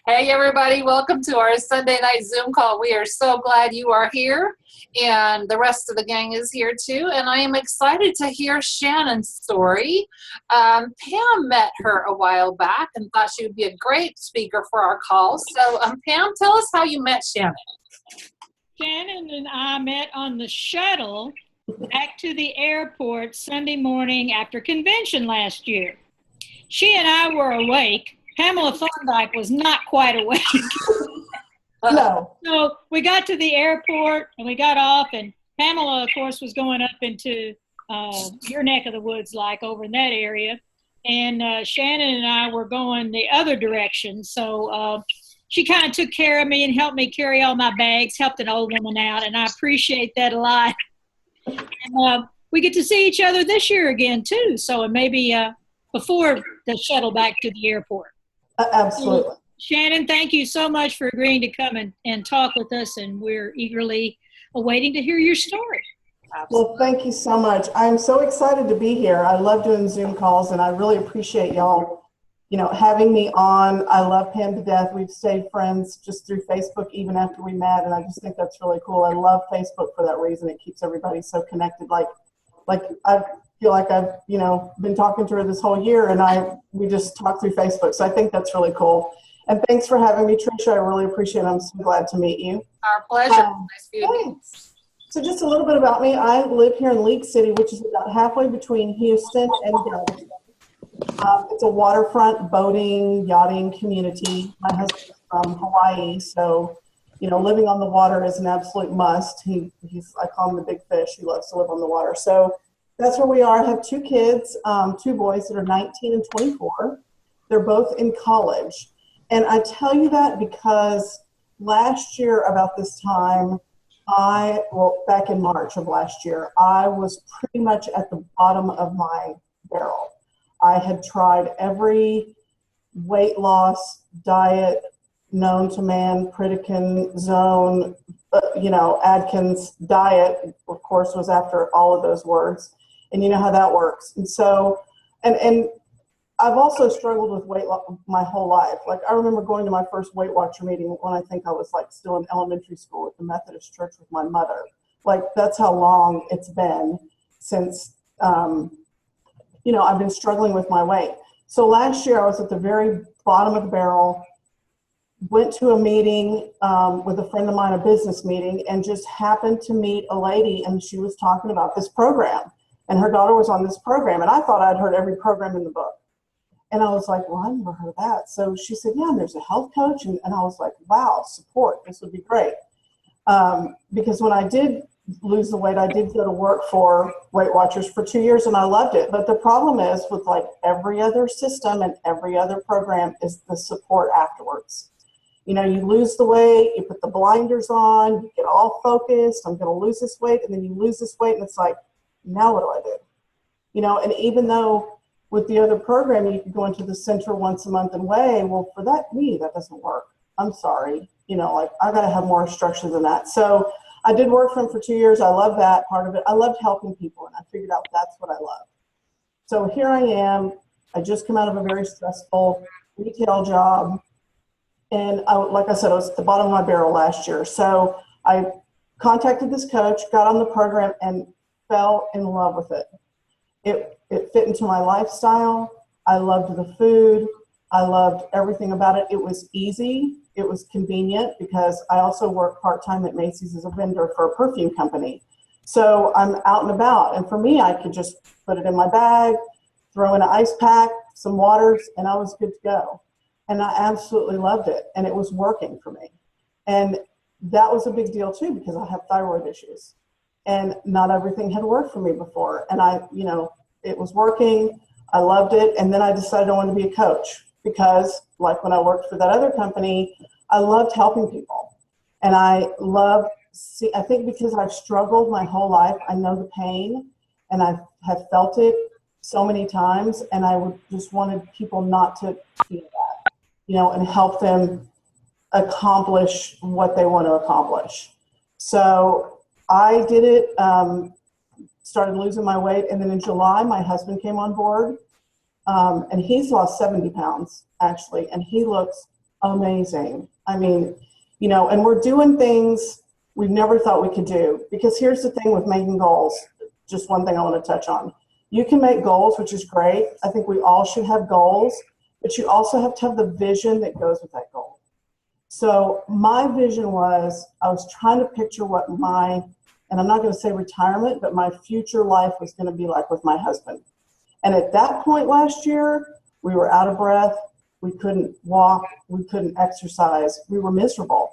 Hey, everybody, welcome to our Sunday night Zoom call. We are so glad you are here, and the rest of the gang is here too. And I am excited to hear Shannon's story. Pam met her a while back and thought she would be a great speaker for our call. So, Pam, tell us how you met Shannon. Shannon and I met on the shuttle back to the airport Sunday morning after convention last year. She and I were awake. Pamela Thorndike was not quite awake. No. So we got to the airport and we got off, and Pamela, of course, was going up into your neck of the woods, like over in that area. And Shannon and I were going the other direction. So she kind of took care of me and helped me carry all my bags, helped an old woman out, and I appreciate that a lot. And we get to see each other this year again, too. So maybe before the shuttle back to the airport. Absolutely. Shannon, thank you so much for agreeing to come and talk with us, and we're eagerly awaiting to hear your story. Well, thank you so much. I'm so excited to be here. I love doing Zoom calls, and I really appreciate y'all, having me on. I love Pam to death. We've stayed friends just through Facebook even after we met, and I just think that's really cool. I love Facebook for that reason. It keeps everybody so connected. Like I feel like I've, been talking to her this whole year, and we just talk through Facebook. So I think that's really cool. And thanks for having me, Tricia. I really appreciate it. I'm so glad to meet you. Our pleasure. Nice to meet you. So just a little bit about me. I live here in League City, which is about halfway between Houston and Dallas. It's a waterfront boating, yachting community. My husband's from Hawaii, so living on the water is an absolute must. I call him the big fish. He loves to live on the water. So that's where we are. I have two kids, two boys that are 19 and 24. They're both in college. And I tell you that because last year about this time, back in March of last year, I was pretty much at the bottom of my barrel. I had tried every weight loss diet known to man, Pritikin, Zone, Atkins diet, of course, was after all of those words. And you know how that works. And so, and I've also struggled with weight loss my whole life. Like, I remember going to my first Weight Watcher meeting when I think I was still in elementary school at the Methodist church with my mother. That's how long it's been since, I've been struggling with my weight. So last year I was at the very bottom of the barrel, went to a meeting with a friend of mine, a business meeting, and just happened to meet a lady, and she was talking about this program, and her daughter was on this program, and I thought I'd heard every program in the book. And I was like, well, I never heard of that. So she said, yeah, and there's a health coach. And I was like, wow, support. This would be great. Because when I did lose the weight, I did go to work for Weight Watchers for 2 years, and I loved it. But the problem is with every other system and every other program is the support afterwards. You lose the weight, you put the blinders on, you get all focused, I'm going to lose this weight, and then you lose this weight, and it's like, now what do I do? And even though with the other program, you could go into the center once a month and weigh. Well, for that doesn't work. I'm sorry. I got to have more structure than that. So I did work for him for 2 years. I love that part of it. I loved helping people, and I figured out that's what I love. So here I am. I just come out of a very stressful retail job. And like I said, I was at the bottom of my barrel last year. So I contacted this coach, got on the program, and fell in love with it. It fit into my lifestyle. I loved the food. I loved everything about it. It was easy. It was convenient because I also work part-time at Macy's as a vendor for a perfume company. So I'm out and about. And for me, I could just put it in my bag, throw in an ice pack, some waters, and I was good to go. And I absolutely loved it. And it was working for me. And that was a big deal too, because I have thyroid issues. And not everything had worked for me before. And it was working. I loved it. And then I decided I wanted to be a coach because, like when I worked for that other company, I loved helping people. And I think because I've struggled my whole life, I know the pain, and I have felt it so many times. And I just wanted people not to feel that, and help them accomplish what they want to accomplish. So I did it, started losing my weight. And then in July, my husband came on board. And he's lost 70 pounds actually, and he looks amazing. I mean, you know, and we're doing things we've never thought we could do, because here's the thing with making goals. Just one thing I want to touch on. You can make goals, which is great. I think we all should have goals, but you also have to have the vision that goes with that goal. So my vision was, I was trying to picture what my, and I'm not going to say retirement, but my future life was going to be like with my husband. And at that point last year, we were out of breath. We couldn't walk. We couldn't exercise. We were miserable.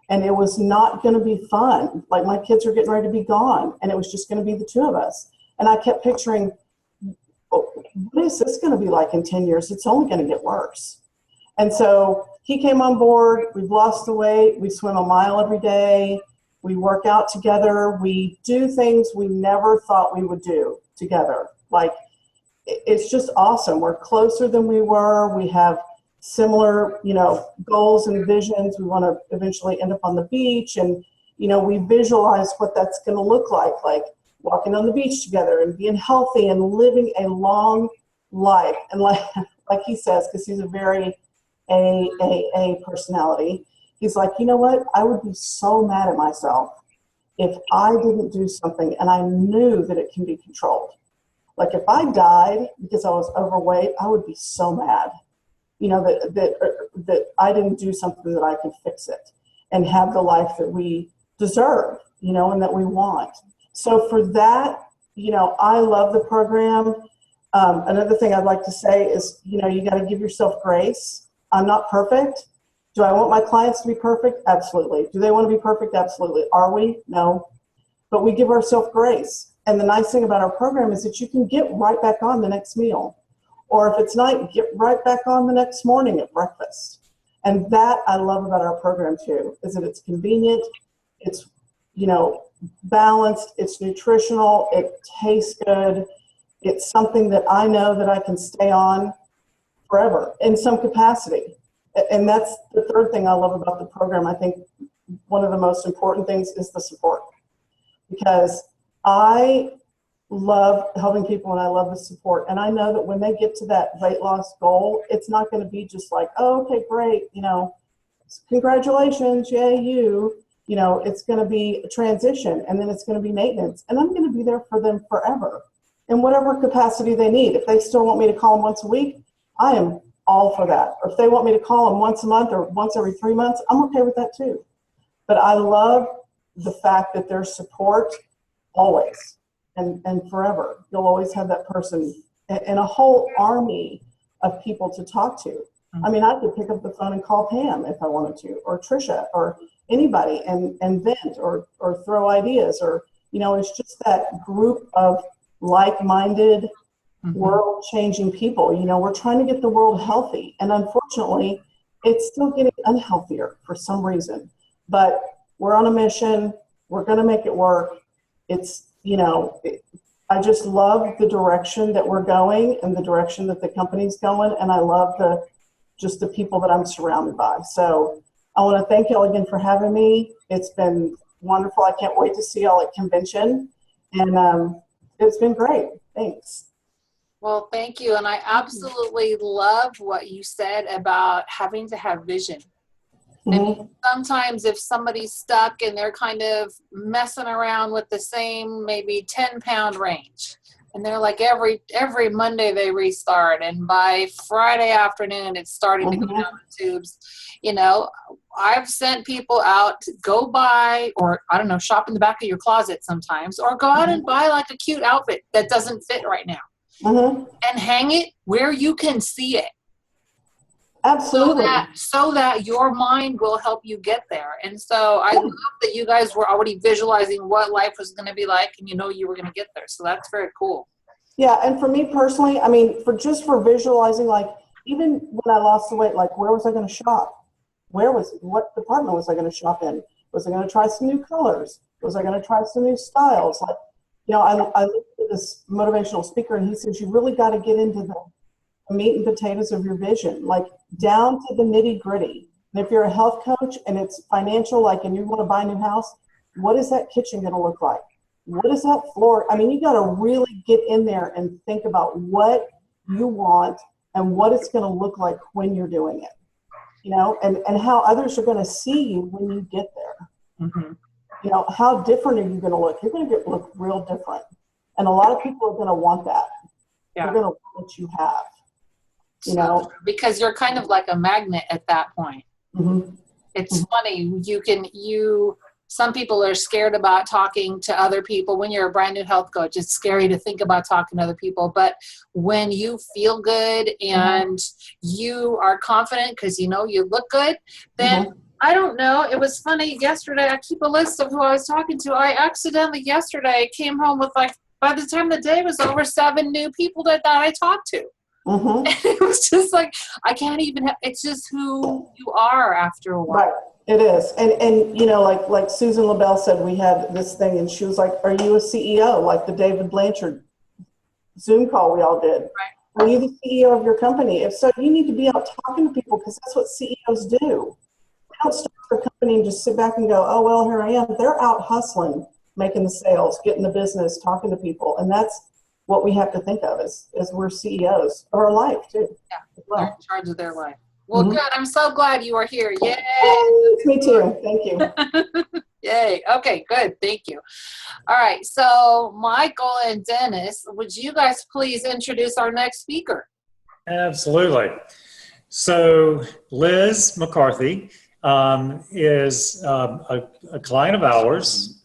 And it was not going to be fun. Like, my kids are getting ready to be gone, and it was just going to be the two of us. And I kept picturing, oh, what is this going to be like in 10 years? It's only going to get worse. And so he came on board. We've lost the weight. We swim a mile every day. We work out together. We do things we never thought we would do together. Like, it's just awesome. We're closer than we were. We have similar, you know, goals and visions. We want to eventually end up on the beach, and, you know, we visualize what that's going to look like walking on the beach together and being healthy and living a long life. And like he says, because he's a very A personality, he's like, you know what? I would be so mad at myself if I didn't do something and I knew that it can be controlled. Like, if I died because I was overweight, I would be so mad, you know, that I didn't do something that I could fix it and have the life that we deserve, you know, and that we want. So for that, you know, I love the program. Another thing I'd like to say is, you know, you got to give yourself grace. I'm not perfect. Do I want my clients to be perfect? Absolutely. Do they want to be perfect? Absolutely. Are we? No. But we give ourselves grace. And the nice thing about our program is that you can get right back on the next meal. Or if it's night, get right back on the next morning at breakfast. And that I love about our program too, is that it's convenient, it's, you know, balanced, it's nutritional, it tastes good. It's something that I know that I can stay on forever in some capacity. And that's the third thing I love about the program. I think one of the most important things is the support, because I love helping people and I love the support. And I know that when they get to that weight loss goal, it's not going to be just like, oh, okay, great, you know, congratulations, yay, you know, it's going to be a transition, and then it's going to be maintenance. And I'm going to be there for them forever in whatever capacity they need. If they still want me to call them once a week, I am all for that. Or if they want me to call them once a month or once every 3 months, I'm okay with that too. But I love the fact that there's support always and forever. You'll always have that person and a whole army of people to talk to. I mean, I could pick up the phone and call Pam if I wanted to, or Trisha, or anybody, and vent or throw ideas, or, you know, it's just that group of like-minded, world-changing people. You know, we're trying to get the world healthy, and unfortunately, it's still getting unhealthier for some reason. But we're on a mission. We're going to make it work. It's, you know, I just love the direction that we're going and the direction that the company's going, and I love just the people that I'm surrounded by. So I want to thank y'all again for having me. It's been wonderful. I can't wait to see y'all at convention, and it's been great. Thanks. Well, thank you. And I absolutely love what you said about having to have vision. I mean, sometimes if somebody's stuck and they're kind of messing around with the same maybe 10-pound range, and they're like every Monday they restart, and by Friday afternoon it's starting to go down the tubes. You know, I've sent people out to go buy, or I don't know, shop in the back of your closet sometimes, or go out and buy like a cute outfit that doesn't fit right now, and hang it where you can see it. Absolutely. So that your mind will help you get there. And so I love that you guys were already visualizing what life was going to be like, and you know you were going to get there. So that's very cool. Yeah, and for me personally, I mean, for visualizing, like, even when I lost the weight, like, where was I going to shop? What department was I going to shop in? Was I going to try some new colors? Was I going to try some new styles? Like, you know, I listened to this motivational speaker, and he says you really got to get into the meat and potatoes of your vision, like down to the nitty gritty. And if you're a health coach and it's financial, like, and you want to buy a new house, what is that kitchen going to look like? What is that floor? I mean, you got to really get in there and think about what you want and what it's going to look like when you're doing it, and how others are going to see you when you get there. How different are you going to look? You're going to look real different. And a lot of people are going to want that. Yeah. They're going to want what you have, because you're kind of like a magnet at that point. It's funny. Some people are scared about talking to other people. When you're a brand new health coach, it's scary to think about talking to other people. But when you feel good and you are confident because you look good, then I don't know. It was funny yesterday. I keep a list of who I was talking to. I accidentally yesterday came home with by the time the day was over, 7 new people that I talked to. And it was just like, I can't even, it's just who you are after a while. Right. It is. And like Susan LaBelle said, we had this thing and she was like, are you a CEO? Like the David Blanchard Zoom call we all did. Right. Are you the CEO of your company? If so, you need to be out talking to people because that's what CEOs do. They don't start their company and just sit back and go, oh, well, here I am. They're out hustling, making the sales, getting the business, talking to people. And that's what we have to think of as we're CEOs of our life too. Yeah, they're in charge of their life. Well, good. I'm so glad you are here. Yay! Me too. Thank you. Yay. Okay, good. Thank you. All right. So, Michael and Dennis, would you guys please introduce our next speaker? Absolutely. So, Liz McCarthy is a client of ours.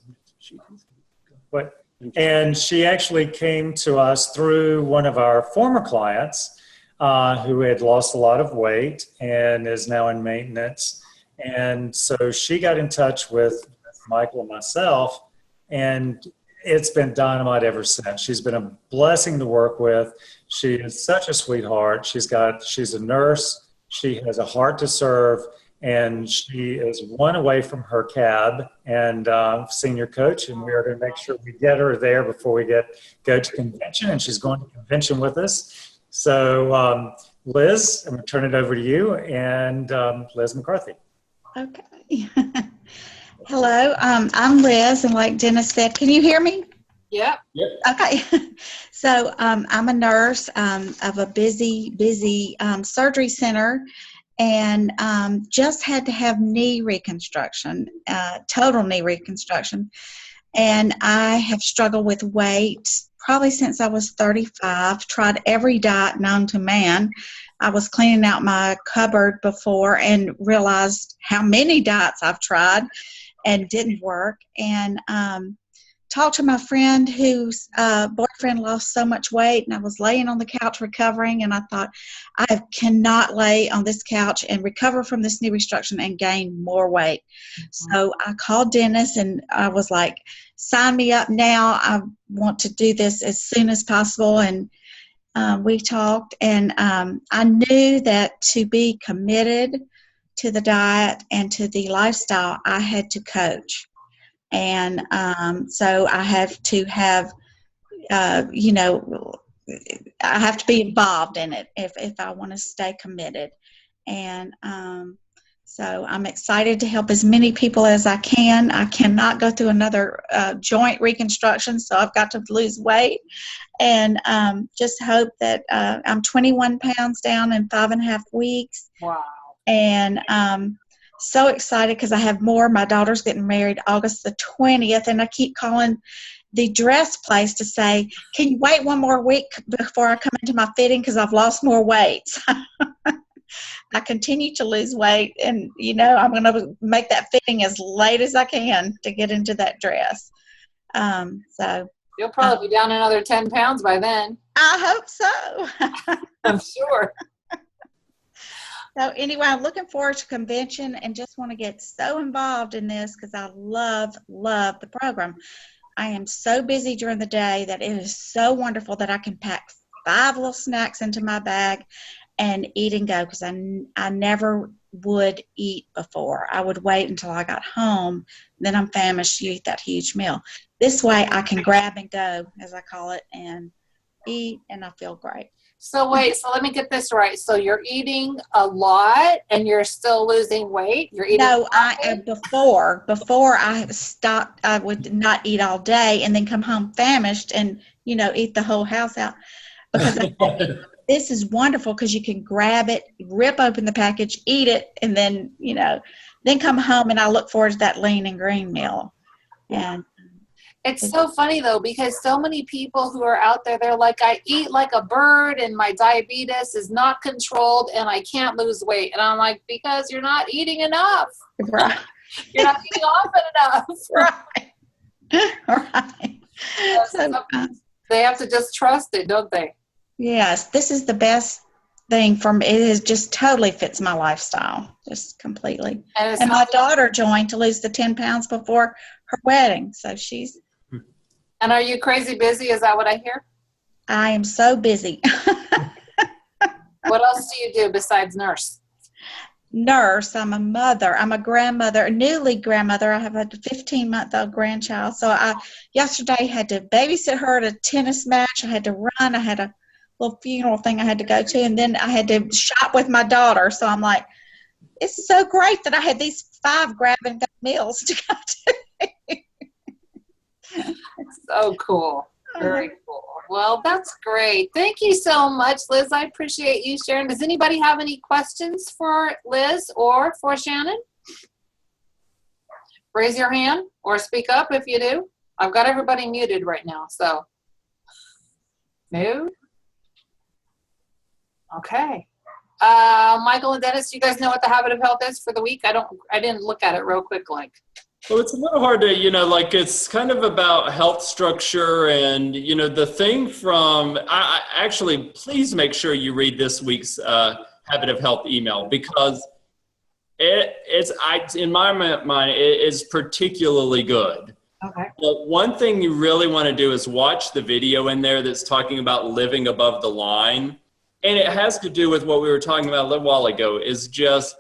And she actually came to us through one of our former clients who had lost a lot of weight and is now in maintenance. And so she got in touch with Michael and myself, and it's been dynamite ever since. She's been a blessing to work with. She is such a sweetheart. She's a nurse. She has a heart to serve, and she is one away from her cab and senior coach, and we are going to make sure we get her there before we go to convention, and she's going to convention with us. So, Liz, I'm going to turn it over to you, and Liz McCarthy. Okay. Hello, I'm Liz, and like Dennis said, can you hear me? Yep. Okay. So I'm a nurse of a busy surgery center, and just had to have knee reconstruction, total knee reconstruction. And I have struggled with weight probably since I was 35, tried every diet known to man. I was cleaning out my cupboard before and realized how many diets I've tried and didn't work. And talked to my friend whose boyfriend lost so much weight, and I was laying on the couch recovering, and I thought, I cannot lay on this couch and recover from this knee reconstruction and gain more weight. So I called Dennis, and I was like, sign me up now. I want to do this as soon as possible. And we talked, and I knew that to be committed to the diet and to the lifestyle, I had to coach. And so I have to have, I have to be involved in it if I want to stay committed. And so I'm excited to help as many people as I can. I cannot go through another joint reconstruction, so I've got to lose weight. And just hope that I'm 21 pounds down in 5.5 weeks. Wow. And so excited because I have more. My daughter's getting married August the 20th, and I keep calling the dress place to say, can you wait 1 more week before I come into my fitting because I've lost more weight. I continue to lose weight, and, I'm going to make that fitting as late as I can to get into that dress. So you'll probably be down another 10 pounds by then. I hope so. I'm sure. So anyway, I'm looking forward to convention and just want to get so involved in this because I love the program. I am so busy during the day that it is so wonderful that I can pack 5 little snacks into my bag and eat and go, because I never would eat before. I would wait until I got home, then I'm famished to eat that huge meal. This way I can grab and go, as I call it, and eat, and I feel great. So wait, so let me get this right. So you're eating a lot and you're still losing weight? You're eating before I stopped, I would not eat all day and then come home famished and, eat the whole house out because this is wonderful because you can grab it, rip open the package, eat it, and then, then come home and I look forward to that lean and green meal. And it's so funny though, because so many people who are out there, they're like, I eat like a bird and my diabetes is not controlled and I can't lose weight. And I'm like, because you're not eating enough. Right. You're not eating often enough. Right. So, they have to just trust it, don't they? yes, this is the best thing for me. It is just totally fits my lifestyle, just completely. And my daughter joined to lose the 10 pounds before her wedding. So she's. And are you crazy busy? Is that what I hear? I am so busy. What else do you do besides nurse? Nurse. I'm a mother. I'm a grandmother, a newly grandmother. I have a 15-month-old grandchild. So I yesterday had to babysit her at a tennis match. I had to run. I had a little funeral thing I had to go to, and then I had to shop with my daughter. So I'm like, it's so great that I had these 5 grab-and-go meals to go to. So cool. Very cool. Well, that's great. Thank you so much, Liz. I appreciate you sharing. Does anybody have any questions for Liz or for Shannon? Raise your hand or speak up if you do. I've got everybody muted right now, so. No? Okay. Michael and Dennis, you guys know what the habit of health is for the week? I didn't look at it real quick like. Well, it's a little hard to, it's kind of about health structure and, the thing from, I actually, please make sure you read this week's Habit of Health email, because in my mind, it is particularly good. Okay. But one thing you really want to do is watch the video in there that's talking about living above the line. And it has to do with what we were talking about a little while ago, is just,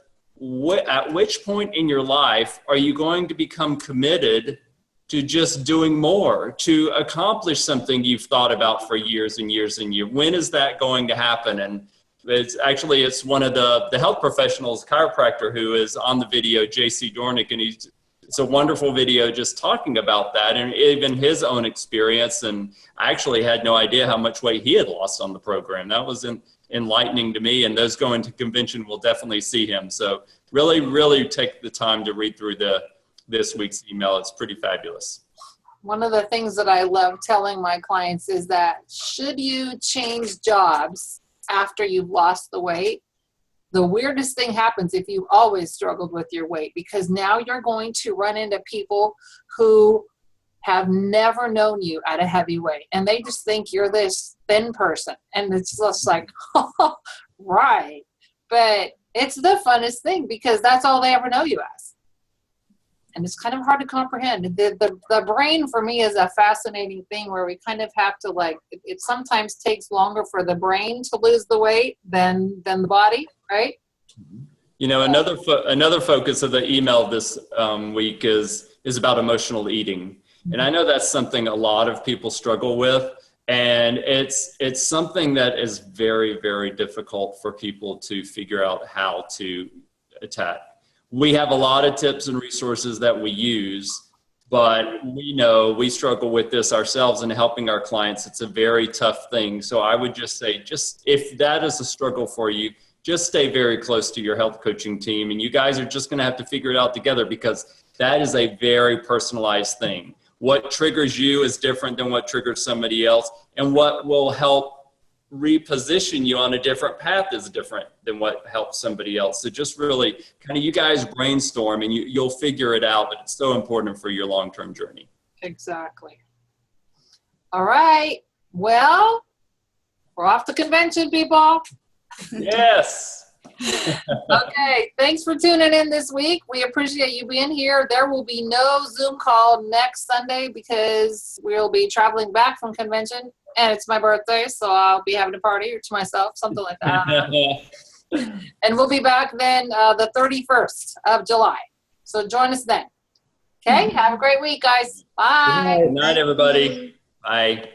at which point in your life are you going to become committed to just doing more, to accomplish something you've thought about for years and years and years? When is that going to happen? And it's one of the health professionals, chiropractor, who is on the video, JC Dornick, and it's a wonderful video just talking about that and even his own experience. And I actually had no idea how much weight he had lost on the program. That was enlightening to me, and those going to convention will definitely see him. So really, really take the time to read through this week's email. It's pretty fabulous. One of the things that I love telling my clients is that should you change jobs after you've lost the weight, the weirdest thing happens if you've always struggled with your weight, because now you're going to run into people who have never known you at a heavy weight, and they just think you're this thin person, and it's just like, oh, right. But it's the funnest thing, because that's all they ever know you as, and it's kind of hard to comprehend. The brain for me is a fascinating thing, where we kind of have to, like, it sometimes takes longer for the brain to lose the weight than the body, right? Another focus of the email this week is about emotional eating. And I know that's something a lot of people struggle with, and it's something that is very, very difficult for people to figure out how to attack. We have a lot of tips and resources that we use, but we know we struggle with this ourselves and helping our clients. It's a very tough thing. So I would just say, if that is a struggle for you, just stay very close to your health coaching team, and you guys are just going to have to figure it out together, because that is a very personalized thing. What triggers you is different than what triggers somebody else, and what will help reposition you on a different path is different than what helps somebody else. So just really kind of you guys brainstorm, and you'll figure it out, but it's so important for your long-term journey. Exactly. All right. Well, we're off to convention, people. Yes. Okay, thanks for tuning in this week. We appreciate you being here. There will be no Zoom call next Sunday because we'll be traveling back from convention, and it's my birthday, so I'll be having a party to myself, something like that. And we'll be back then the 31st of July. So join us then. Okay, have a great week, guys. Bye. Good night, everybody. Bye.